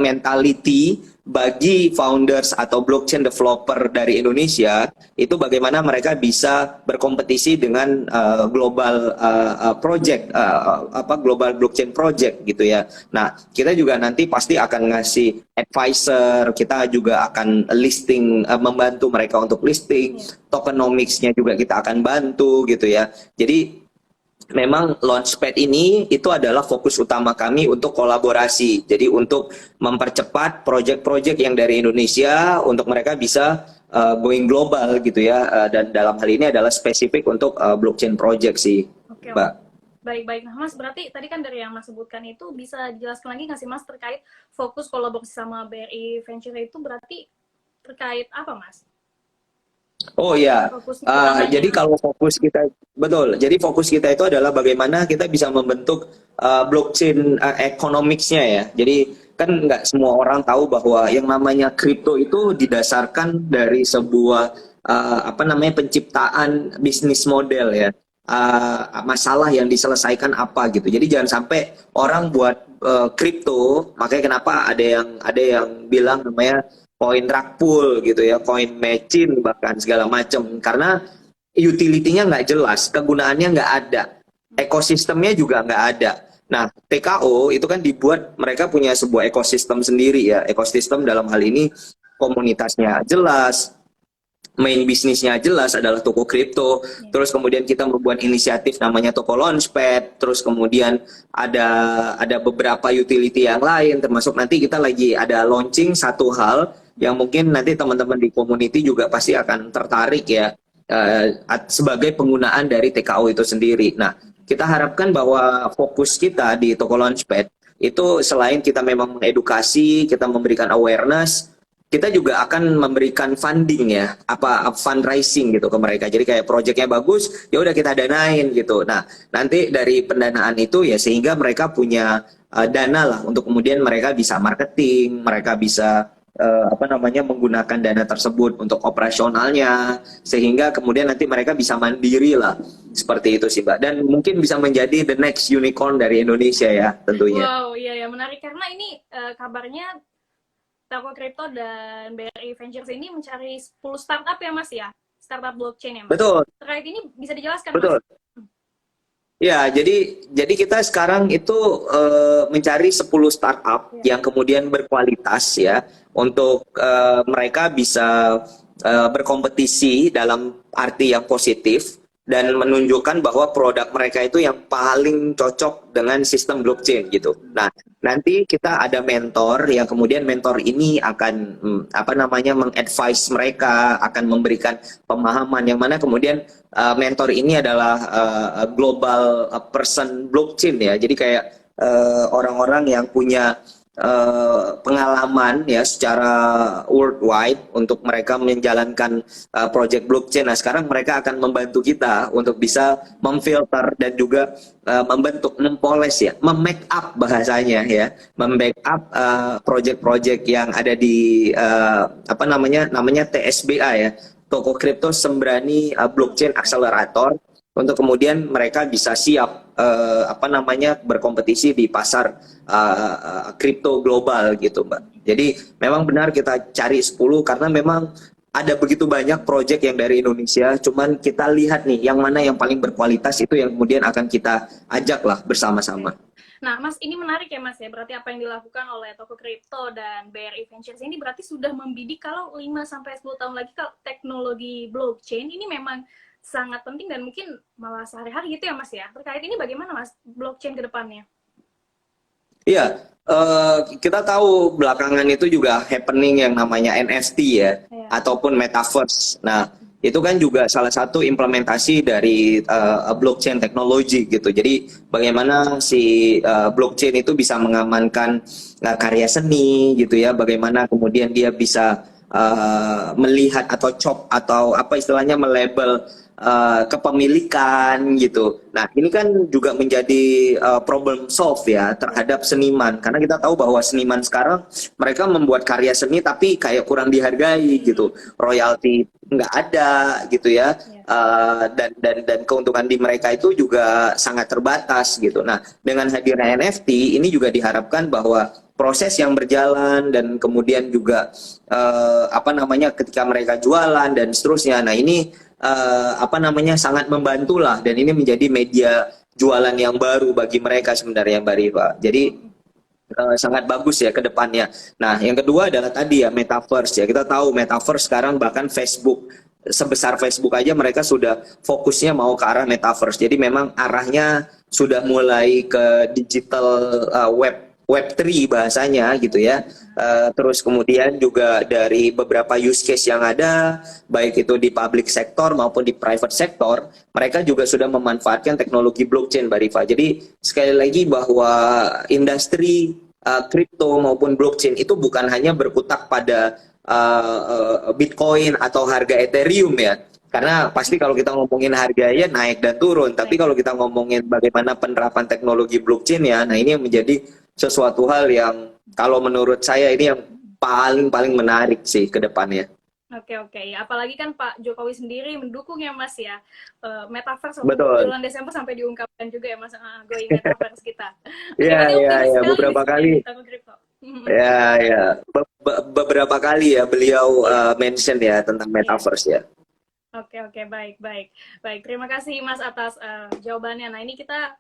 mentality bagi founders atau blockchain developer dari Indonesia, itu bagaimana mereka bisa berkompetisi dengan global project global blockchain project gitu ya. Nah, kita juga nanti pasti akan ngasih advisor, kita juga akan listing, membantu mereka untuk listing, tokenomics-nya juga kita akan bantu gitu ya. Jadi memang Launchpad ini itu adalah fokus utama kami untuk kolaborasi. Jadi untuk mempercepat proyek-proyek yang dari Indonesia untuk mereka bisa going global gitu ya. Dan dalam hal ini adalah spesifik untuk blockchain project sih, Oke, Mbak. baik. Nah, Mas, berarti tadi kan dari yang Mas sebutkan itu, bisa dijelaskan lagi nggak sih Mas terkait fokus kolaborasi sama BRI Venture itu berarti terkait apa Mas? Oh ya, Fokusnya utamanya. jadi kalau fokus kita betul. Jadi fokus kita itu adalah bagaimana kita bisa membentuk blockchain economics-nya ya. Jadi kan nggak semua orang tahu bahwa yang namanya kripto itu didasarkan dari sebuah apa namanya penciptaan bisnis model ya. Masalah yang diselesaikan apa gitu. Jadi jangan sampai orang buat kripto, makanya kenapa ada yang bilang namanya koin rug pull gitu ya, koin matching bahkan segala macam, karena utility-nya nggak jelas, kegunaannya nggak ada, ekosistemnya juga nggak ada. Nah, TKO itu kan dibuat, mereka punya sebuah ekosistem sendiri ya, ekosistem dalam hal ini komunitasnya jelas, main bisnisnya jelas adalah toko kripto. Terus kemudian kita membuat inisiatif namanya toko launchpad. Terus kemudian ada beberapa utility yang lain, termasuk nanti kita lagi ada launching satu hal yang mungkin nanti teman-teman di community juga pasti akan tertarik ya, sebagai penggunaan dari TKO itu sendiri. Nah, kita harapkan bahwa fokus kita di toko launchpad itu selain kita memang mengedukasi, kita memberikan awareness, kita juga akan memberikan funding ya, fundraising gitu ke mereka. Jadi kayak proyeknya bagus, ya udah kita danain gitu. Nah, nanti dari pendanaan itu ya sehingga mereka punya dana lah untuk kemudian mereka bisa marketing, mereka bisa apa namanya menggunakan dana tersebut untuk operasionalnya, sehingga kemudian nanti mereka bisa mandiri lah. Seperti itu sih, Mbak. Dan mungkin bisa menjadi the next unicorn dari Indonesia ya tentunya. Wow, iya ya, menarik karena ini kabarnya Toko Kripto dan BRI Ventures ini mencari 10 startup ya Mas ya? Startup blockchain ya Mas? Betul, Terkait ini bisa dijelaskan betul. Mas? Ya, jadi kita sekarang itu mencari 10 startup yang kemudian berkualitas ya untuk mereka bisa berkompetisi dalam arti yang positif dan menunjukkan bahwa produk mereka itu yang paling cocok dengan sistem blockchain gitu. Nah, nanti kita ada mentor yang kemudian mentor ini akan apa namanya mengadvise mereka, akan memberikan pemahaman yang mana kemudian mentor ini adalah global person blockchain ya. Jadi kayak orang-orang yang punya pengalaman ya secara worldwide untuk mereka menjalankan project blockchain. Nah, sekarang mereka akan membantu kita untuk bisa memfilter dan juga membentuk, mempoles ya, memake up bahasanya ya, memake up project-project yang ada di namanya TSBA ya, Toko Kripto Sembrani Blockchain Accelerator, untuk kemudian mereka bisa siap berkompetisi di pasar kripto global gitu, Mbak. Jadi memang benar kita cari 10 karena memang ada begitu banyak proyek yang dari Indonesia, cuman kita lihat nih yang mana yang paling berkualitas, itu yang kemudian akan kita ajak lah bersama-sama. Nah, Mas, ini menarik ya, Mas ya. Berarti apa yang dilakukan oleh Toko Kripto dan BRI Ventures ini berarti sudah membidik kalau 5 sampai 10 tahun lagi kalau teknologi blockchain ini memang sangat penting dan mungkin malah sehari-hari gitu ya, Mas ya. Terkait ini bagaimana, Mas, blockchain ke depannya? Iya, kita tahu belakangan itu juga happening yang namanya NFT ya, ataupun metaverse. Nah, itu kan juga salah satu implementasi dari blockchain teknologi gitu. Jadi bagaimana si blockchain itu bisa mengamankan karya seni gitu ya, bagaimana kemudian dia bisa melihat atau chop atau apa istilahnya melabel kepemilikan gitu. Nah, ini kan juga menjadi problem solve ya terhadap seniman, karena kita tahu bahwa seniman sekarang mereka membuat karya seni tapi kayak kurang dihargai gitu, royalti nggak ada gitu ya, dan keuntungan di mereka itu juga sangat terbatas gitu. Nah, dengan hadirnya NFT ini juga diharapkan bahwa proses yang berjalan dan kemudian juga ketika mereka jualan dan seterusnya. Nah, ini sangat membantulah, dan ini menjadi media jualan yang baru bagi mereka sebenarnya, Mbak Riva. Jadi sangat bagus ya ke depannya. Nah, yang kedua adalah tadi ya metaverse ya. Kita tahu metaverse sekarang bahkan Facebook, sebesar Facebook aja mereka sudah fokusnya mau ke arah metaverse. Jadi memang arahnya sudah mulai ke digital Web3 bahasanya gitu ya. Terus kemudian juga dari beberapa use case yang ada, baik itu di public sector maupun di private sector, mereka juga sudah memanfaatkan teknologi blockchain, Mbak Rifa. Jadi sekali lagi bahwa industri kripto maupun blockchain itu bukan hanya berkutat pada Bitcoin atau harga Ethereum ya. Karena pasti kalau kita ngomongin harganya naik dan turun, tapi kalau kita ngomongin bagaimana penerapan teknologi blockchain ya, nah ini yang menjadi sesuatu hal yang kalau menurut saya ini yang paling menarik sih ke depannya. Oke. Apalagi kan Pak Jokowi sendiri mendukung ya, Mas ya. Metaverse bulan Desember sampai diungkapkan juga ya, Mas, going metaverse kita. Iya, beberapa kali. Ya, beberapa kali ya beliau mention ya tentang metaverse ya. Oke, baik. Terima kasih Mas atas jawabannya. Nah, ini kita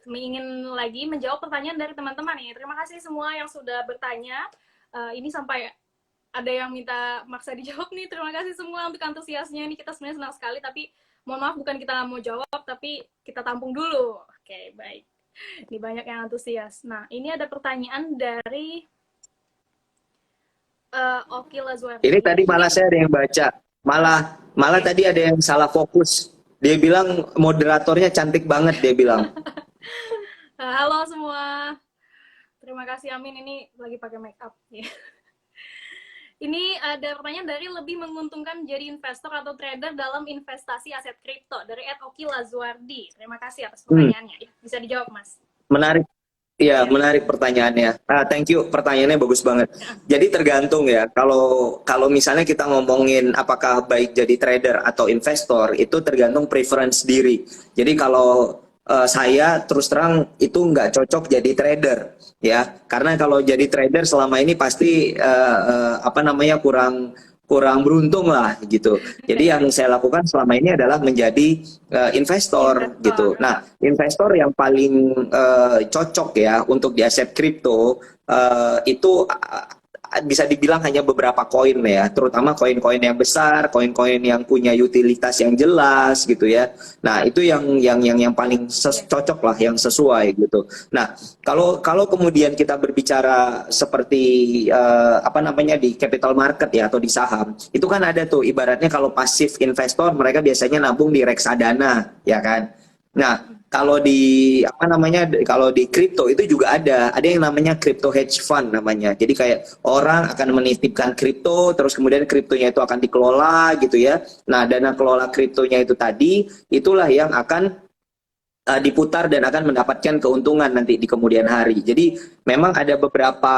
ingin lagi menjawab pertanyaan dari teman-teman nih. Terima kasih semua yang sudah bertanya. Ini sampai ada yang minta maksa dijawab nih. Terima kasih semua untuk antusiasnya. Ini kita sebenarnya senang sekali, tapi mohon maaf bukan kita mau jawab, tapi kita tampung dulu. Oke, baik. Ini banyak yang antusias. Nah, ini ada pertanyaan dari Oki Lazuardi. Ini tadi malah saya ada yang baca. Malah tadi ada yang salah fokus. Dia bilang moderatornya cantik banget, dia bilang. Halo semua. Terima kasih, Amin. Ini lagi pakai make up. Ini ada pertanyaan dari lebih menguntungkan jadi investor atau trader dalam investasi aset kripto dari Oki Lazuardi. Terima kasih atas pertanyaannya. Bisa dijawab, Mas. Menarik. Iya, menarik pertanyaannya. Thank you, pertanyaannya bagus banget. Jadi tergantung ya. Kalau misalnya kita ngomongin apakah baik jadi trader atau investor, itu tergantung preference diri. Jadi kalau saya terus terang itu nggak cocok jadi trader ya, karena kalau jadi trader selama ini pasti kurang beruntung lah gitu. Jadi yang saya lakukan selama ini adalah menjadi investor gitu. Nah, investor yang paling cocok ya untuk di aset kripto itu bisa dibilang hanya beberapa koin ya, terutama koin-koin yang besar, koin-koin yang punya utilitas yang jelas gitu ya. Nah, itu yang paling cocok lah, yang sesuai gitu. Nah, kalau kemudian kita berbicara seperti di capital market ya atau di saham, itu kan ada tuh ibaratnya kalau pasif investor mereka biasanya nabung di reksadana ya kan. Nah, kalau di apa namanya, kalau di kripto itu juga ada yang namanya crypto hedge fund namanya. Jadi kayak orang akan menitipkan kripto, terus kemudian kriptonya itu akan dikelola gitu ya. Nah, dana kelola kriptonya itu tadi, itulah yang akan diputar dan akan mendapatkan keuntungan nanti di kemudian hari. Jadi memang ada beberapa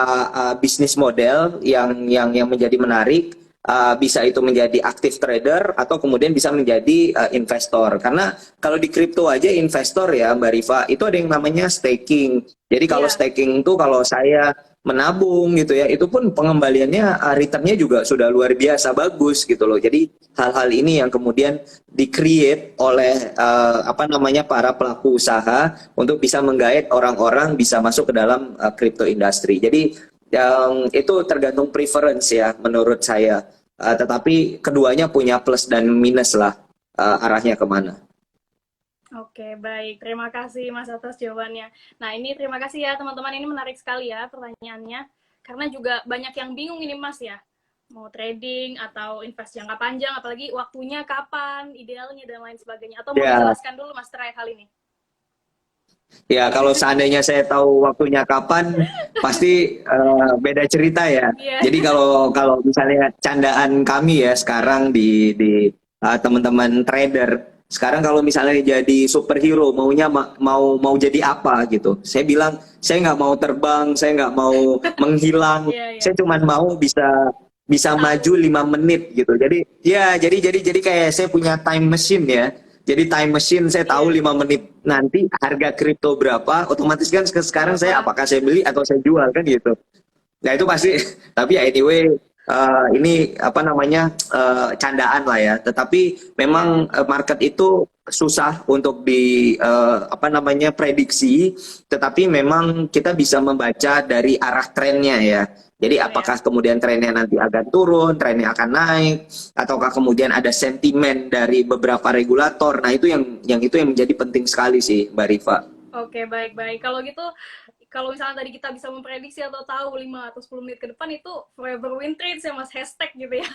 bisnis model yang menjadi menarik. Bisa itu menjadi active trader atau kemudian bisa menjadi investor. Karena kalau di kripto aja investor ya Mbak Rifa, itu ada yang namanya staking. Jadi kalau Iya. staking itu kalau saya menabung gitu ya, itu pun pengembaliannya returnnya juga sudah luar biasa bagus gitu loh. Jadi hal-hal ini yang kemudian di-create oleh apa namanya para pelaku usaha untuk bisa menggait orang-orang bisa masuk ke dalam crypto industry. Jadi yang itu tergantung preference ya menurut saya. Tetapi keduanya punya plus dan minus lah arahnya kemana. Oke, baik. Terima kasih Mas atas jawabannya. Nah, ini terima kasih ya teman-teman. Ini menarik sekali ya pertanyaannya. Karena juga banyak yang bingung ini Mas ya. Mau trading atau invest jangka panjang, apalagi waktunya kapan, idealnya, dan lain sebagainya. Atau mau Ya, dijelaskan dulu Mas terkait hal ini? ya kalau seandainya saya tahu waktunya kapan, pasti beda cerita ya. Iya. Jadi kalau kalau misalnya candaan kami ya sekarang di teman-teman trader, sekarang kalau misalnya jadi superhero, maunya mau jadi apa gitu. Saya bilang saya nggak mau terbang, saya nggak mau menghilang, Iya, iya. saya cuma mau bisa bisa Tahu. maju 5 menit gitu. Jadi ya jadi kayak saya punya time machine ya. Jadi time machine saya tahu Iya. 5 menit nanti harga kripto berapa, otomatis kan sekarang saya Berapa? apakah saya beli atau saya jual kan gitu. Nah itu pasti, tapi ya anyway ini apa namanya candaan lah ya. Tetapi Iya. memang market itu susah untuk di apa namanya prediksi, tetapi memang kita bisa membaca dari arah trennya ya. Jadi Betul ya. apakah kemudian trennya nanti akan turun, trennya akan naik, ataukah kemudian ada sentimen dari beberapa regulator. Nah itu yang menjadi penting sekali sih Mbak Rifa. Oke, baik-baik. Kalau gitu, kalau misalnya tadi kita bisa memprediksi atau tahu 5 atau 10 menit ke depan itu forever win trades ya Mas, hashtag gitu ya.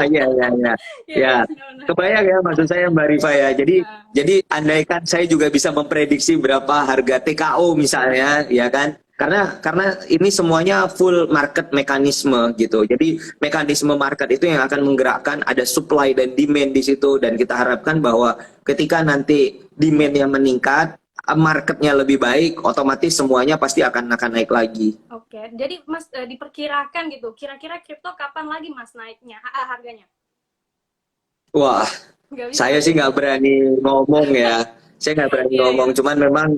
Iya, iya, iya. Iya, Ya, iya, benar-benar. kebayang ya maksud saya Mbak Rifa ya. Nah, Jadi andaikan saya juga bisa memprediksi berapa harga TKO misalnya, ya kan? Karena ini semuanya full market mekanisme gitu. Jadi mekanisme market itu yang akan menggerakkan ada supply dan demand di situ dan kita harapkan bahwa ketika nanti demandnya meningkat, marketnya lebih baik, otomatis semuanya pasti akan naik lagi. oke. Jadi Mas diperkirakan gitu, kira-kira kripto kapan lagi Mas naiknya harganya? Wah, Nggak bisa saya sih ya? nggak berani ngomong ya. Saya nggak berani Iya, iya. ngomong. Cuman memang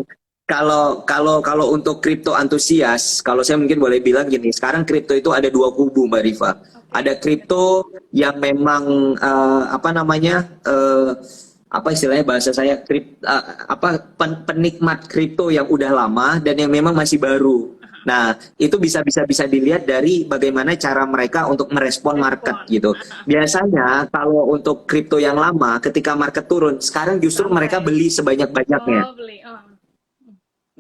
kalau untuk kripto antusias, kalau saya mungkin boleh bilang gini, sekarang kripto itu ada dua kubu, Mbak Rifa. Oke. Ada kripto yang memang apa namanya apa istilahnya bahasa saya apa penikmat kripto yang udah lama dan yang memang masih baru. Nah, itu bisa dilihat dari bagaimana cara mereka untuk merespon market Respon. gitu. Biasanya kalau untuk kripto yang lama, ketika market turun, sekarang justru mereka Santai. beli sebanyak-banyaknya. Oh, beli. Oh.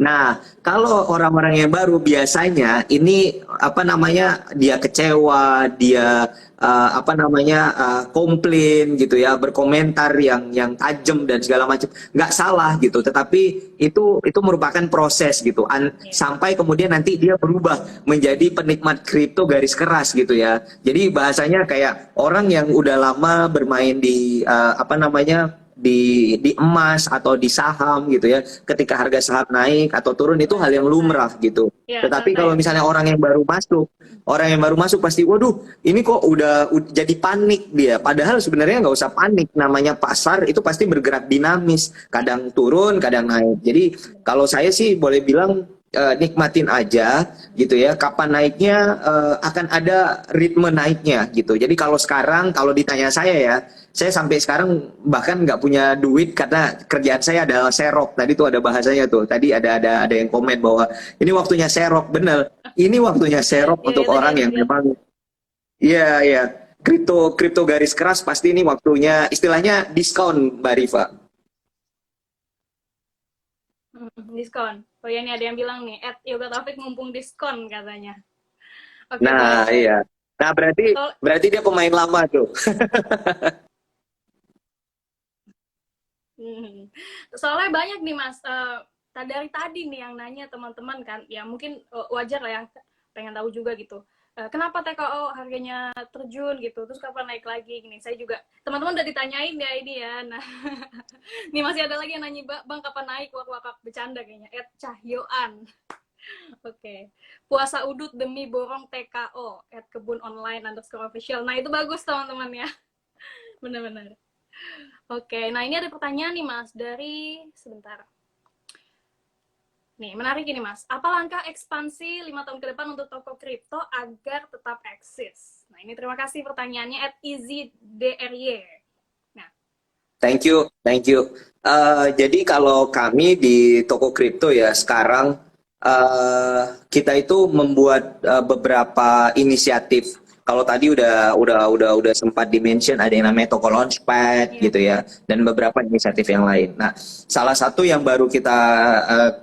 Nah, kalau orang-orang yang baru biasanya ini apa namanya dia kecewa, dia apa namanya komplain gitu ya, berkomentar yang tajam dan segala macam. Nggak salah gitu, tetapi itu merupakan proses gitu. Iya. Sampai kemudian nanti dia berubah menjadi penikmat kripto garis keras gitu ya. Jadi bahasanya kayak orang yang udah lama bermain di apa namanya di emas atau di saham gitu ya, ketika harga saham naik atau turun itu hal yang Santai. lumrah gitu. Iya, Tetapi santai. kalau misalnya orang yang baru masuk pasti, waduh, ini kok udah jadi panik dia. Padahal sebenarnya nggak usah panik. Namanya pasar itu pasti bergerak dinamis, kadang turun, kadang naik. Jadi kalau saya sih boleh bilang nikmatin aja gitu ya. Kapan naiknya akan ada ritme naiknya gitu. Jadi kalau sekarang, kalau ditanya saya sampai sekarang bahkan nggak punya duit karena kerjaan saya adalah serok. Tadi tuh ada bahasanya tuh. Tadi ada yang komen bahwa ini waktunya serok. Bener. Ini waktunya serok Iya, untuk iya tadi orang ada yang yang bilang. memang iya iya kripto kripto garis keras pasti ini waktunya istilahnya diskon Mbak Rifa. Diskon. Oh ya, ini ada yang bilang nih, Yoga Taufik mumpung diskon katanya. Oke, Nah, baik-baik. iya. Nah, berarti So, berarti dia pemain lama tuh. Hmm. Soalnya banyak nih Mas, dari tadi nih yang nanya teman-teman kan, ya mungkin wajar lah ya, pengen tahu juga gitu. Kenapa TKO harganya terjun gitu, terus kapan naik lagi gini. Saya juga, teman-teman udah ditanyain ya ini ya. Nah, ini masih ada lagi yang nanya, Bang kapan naik, wak-wak bercanda kayaknya. Cahyoan. Oke. Puasa udut demi borong TKO, kebun online underscore official. Nah itu bagus teman-teman ya, benar-benar. Oke, nah ini ada pertanyaan nih Mas dari sebentar. Nih, menarik ini Mas. Apa langkah ekspansi 5 tahun ke depan untuk toko kripto agar tetap eksis? Nah, ini terima kasih pertanyaannya at EasyDRY. Nah, Thank you, thank you. Jadi kalau kami di toko kripto ya sekarang kita itu membuat beberapa inisiatif. Kalau tadi udah sempat dimention ada yang namanya toko launchpad iya. gitu ya, dan beberapa inisiatif yang lain. Nah, salah satu yang baru kita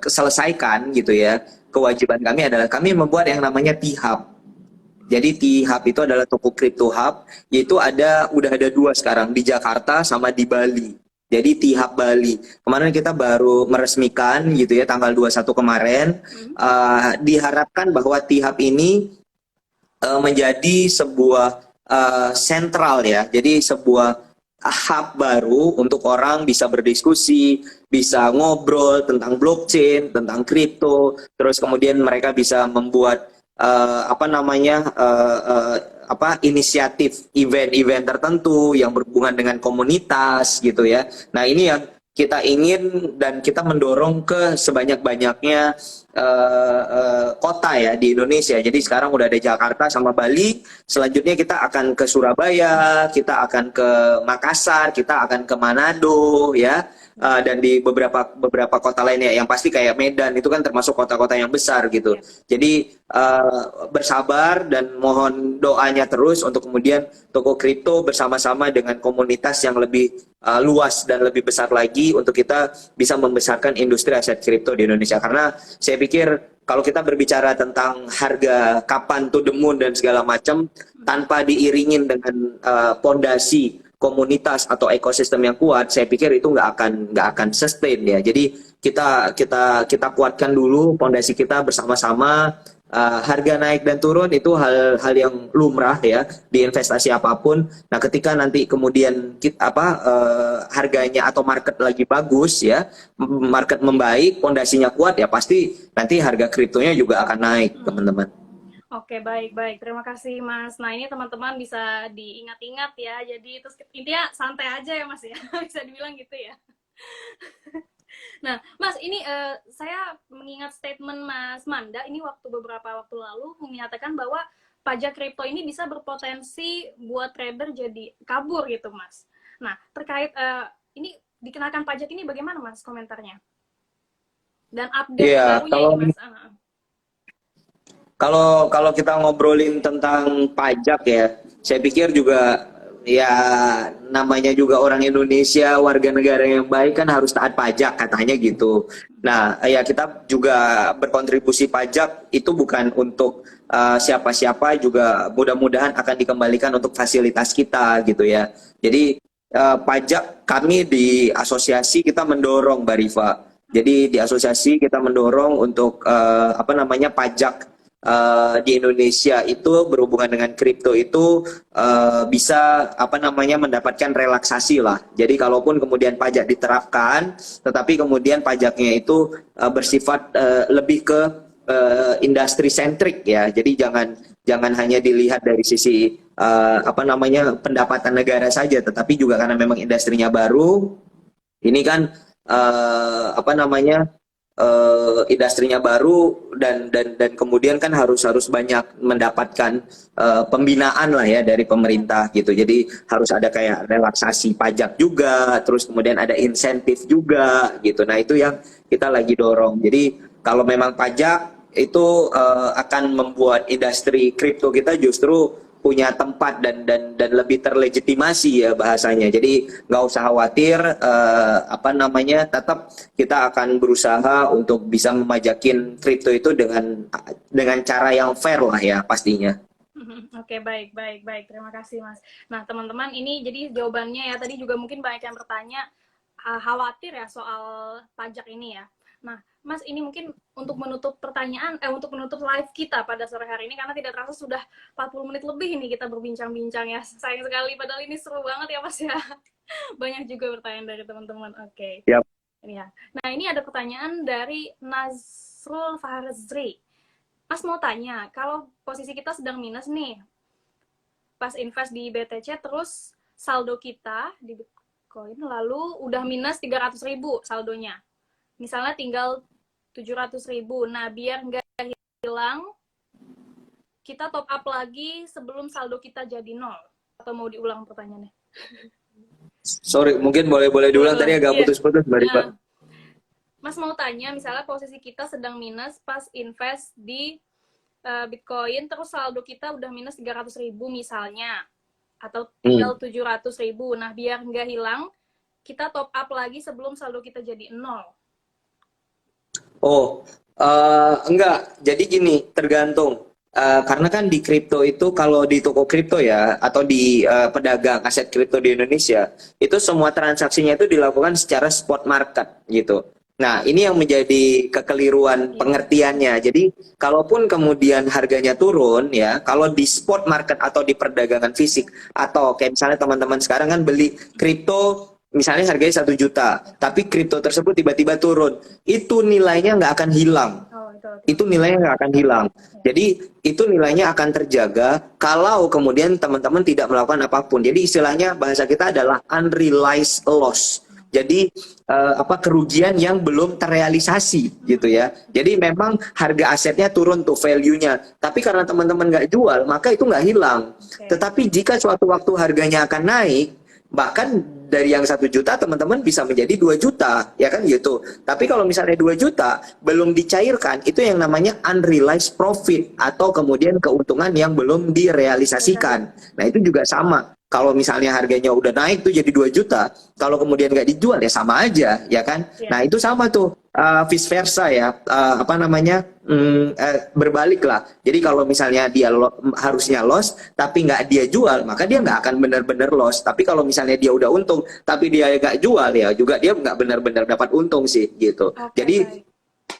selesaikan gitu ya, kewajiban kami adalah kami membuat yang namanya T-Hub. Jadi T-Hub itu adalah toko crypto hub, yaitu udah ada dua sekarang di Jakarta sama di Bali. Jadi T-Hub Bali. Kemarin kita baru meresmikan gitu ya tanggal 21 kemarin. Diharapkan bahwa T-Hub ini menjadi sebuah sentral ya. Jadi sebuah hub baru untuk orang bisa berdiskusi, bisa ngobrol tentang blockchain, tentang kripto, terus kemudian mereka bisa membuat apa namanya inisiatif event-event tertentu yang berhubungan dengan komunitas gitu ya. Nah, ini yang kita ingin dan kita mendorong ke sebanyak-banyaknya kota ya di Indonesia. Jadi sekarang udah ada Jakarta sama Bali. Selanjutnya kita akan ke Surabaya, kita akan ke Makassar, kita akan ke Manado ya. Dan di beberapa kota lainnya yang pasti kayak Medan itu kan termasuk kota-kota yang besar gitu. Iya. Jadi bersabar dan mohon doanya terus untuk kemudian toko kripto bersama-sama dengan komunitas yang lebih luas dan lebih besar lagi untuk kita bisa membesarkan industri aset kripto di Indonesia. Karena saya pikir kalau kita berbicara tentang harga kapan to the moon dan segala macam tanpa diiringin dengan pondasi komunitas atau ekosistem yang kuat, saya pikir itu nggak akan sustain ya. Jadi kita kuatkan dulu pondasi kita bersama-sama. Harga naik dan turun itu hal yang lumrah ya di investasi apapun. Nah, ketika nanti kemudian harganya atau market lagi bagus ya, market membaik, pondasinya kuat ya pasti nanti harga kriptonya juga akan naik, teman-teman. Oke, baik-baik. Terima kasih, Mas. Nah, ini teman-teman bisa diingat-ingat ya. Jadi, terus intinya santai aja ya, Mas ya. Bisa dibilang gitu ya. Nah, Mas, ini saya mengingat statement Mas Manda, ini beberapa waktu lalu menyatakan bahwa pajak kripto ini bisa berpotensi buat trader jadi kabur gitu, Mas. Nah, terkait ini dikenakan pajak ini bagaimana, Mas, komentarnya? Dan update Iya, terbarunya kalau ini, Mas. Kalau kalau kita ngobrolin tentang pajak ya, saya pikir juga ya namanya juga orang Indonesia, warga negara yang baik kan harus taat pajak katanya gitu. Nah, ya kita juga berkontribusi pajak itu bukan untuk siapa-siapa, juga mudah-mudahan akan dikembalikan untuk fasilitas kita gitu ya. Jadi pajak kami di asosiasi kita mendorong Mbak Rifa. Jadi di asosiasi kita mendorong untuk apa namanya pajak di Indonesia itu berhubungan dengan kripto itu bisa apa namanya mendapatkan relaksasi lah. Jadi kalaupun kemudian pajak diterapkan, tetapi kemudian pajaknya itu bersifat lebih ke industri sentrik ya. Jadi jangan hanya dilihat dari sisi apa namanya pendapatan negara saja, tetapi juga karena memang industrinya baru, ini kan apa namanya industrinya baru dan kemudian kan harus banyak mendapatkan pembinaan lah ya dari pemerintah gitu. Jadi harus ada kayak relaksasi pajak juga, terus kemudian ada insentif juga gitu. Nah, itu yang kita lagi dorong. Jadi kalau memang pajak itu akan membuat industri kripto kita justru punya tempat dan lebih terlegitimasi ya bahasanya. Jadi nggak usah khawatir apa namanya, tetap kita akan berusaha untuk bisa memajakin kripto itu dengan cara yang fair lah ya pastinya. Oke, baik, baik, baik. Terima kasih, Mas. Nah, teman-teman, ini jadi jawabannya ya. Tadi juga mungkin banyak yang bertanya, khawatir ya soal pajak ini ya. Nah, Mas, ini mungkin untuk menutup untuk menutup live kita pada sore hari ini, karena tidak terasa sudah 40 menit lebih ini kita berbincang-bincang ya. Sayang sekali, padahal ini seru banget ya Mas ya. Banyak juga pertanyaan dari teman-teman. Oke. Yap. Ini ya. Nah, ini ada pertanyaan dari Nazrul Farzri. Mas mau tanya, kalau posisi kita sedang minus nih, pas invest di BTC, terus saldo kita di Bitcoin, lalu udah minus 300.000 saldonya. Misalnya tinggal 700.000. Nah, biar nggak hilang, kita top up lagi sebelum saldo kita jadi nol. Atau mau diulang pertanyaannya? Sorry, mungkin boleh diulang tadi agak putus-putus, Mbak Rifa. Nah, Mas mau tanya, misalnya posisi kita sedang minus pas invest di Bitcoin, terus saldo kita udah minus 300.000 misalnya, atau tinggal 700.000. Nah, biar nggak hilang, kita top up lagi sebelum saldo kita jadi nol. Oh, enggak. Jadi gini, tergantung. Karena kan di kripto itu, kalau di toko kripto ya, atau di pedagang aset kripto di Indonesia, itu semua transaksinya itu dilakukan secara spot market gitu. Nah, ini yang menjadi kekeliruan pengertiannya. Jadi, kalaupun kemudian harganya turun ya, kalau di spot market atau di perdagangan fisik, atau kayak misalnya teman-teman sekarang kan beli kripto, misalnya harganya 1 juta, tapi kripto tersebut tiba-tiba turun, itu nilainya nggak akan hilang. Itu nilainya nggak akan hilang. Jadi itu nilainya akan terjaga kalau kemudian teman-teman tidak melakukan apapun. Jadi istilahnya bahasa kita adalah unrealized loss. Jadi kerugian yang belum terrealisasi gitu ya. Jadi memang harga asetnya turun tuh value-nya. Tapi karena teman-teman nggak jual, maka itu nggak hilang. Tetapi jika suatu waktu harganya akan naik, bahkan dari yang 1 juta teman-teman bisa menjadi 2 juta, ya kan gitu. Tapi kalau misalnya 2 juta belum dicairkan, itu yang namanya unrealized profit, atau kemudian keuntungan yang belum direalisasikan. Nah, itu juga sama. Kalau misalnya harganya udah naik tuh jadi 2 juta, kalau kemudian nggak dijual ya sama aja, ya kan? Nah, itu sama tuh, vice versa ya, berbalik lah. Jadi kalau misalnya dia harusnya loss, tapi nggak dia jual, maka dia nggak akan benar-benar loss. Tapi kalau misalnya dia udah untung, tapi dia nggak jual, ya juga dia nggak benar-benar dapat untung sih, gitu. Jadi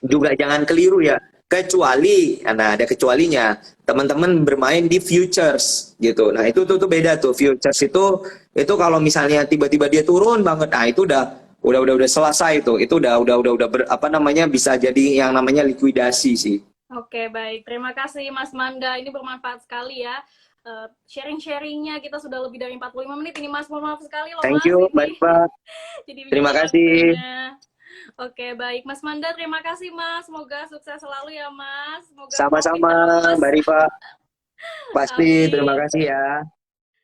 juga jangan keliru ya. Kecuali, nah ada kecualinya, teman-teman bermain di futures gitu. Nah itu tuh beda tuh. Futures itu kalau misalnya tiba-tiba dia turun banget, nah itu udah selesai tuh. Itu bisa jadi yang namanya likuidasi sih. Oke, baik. Terima kasih Mas Manda. Ini bermanfaat sekali ya. Sharing-sharingnya kita sudah lebih dari 45 menit ini, Mas. Mohon maaf sekali loh, Mas. Thank you, Mbak. Terima kasih. Oke, baik. Mas Manda, terima kasih, Mas. Semoga sukses selalu ya, Mas. Sama-sama, Mbak Rifa. Pasti, terima kasih ya.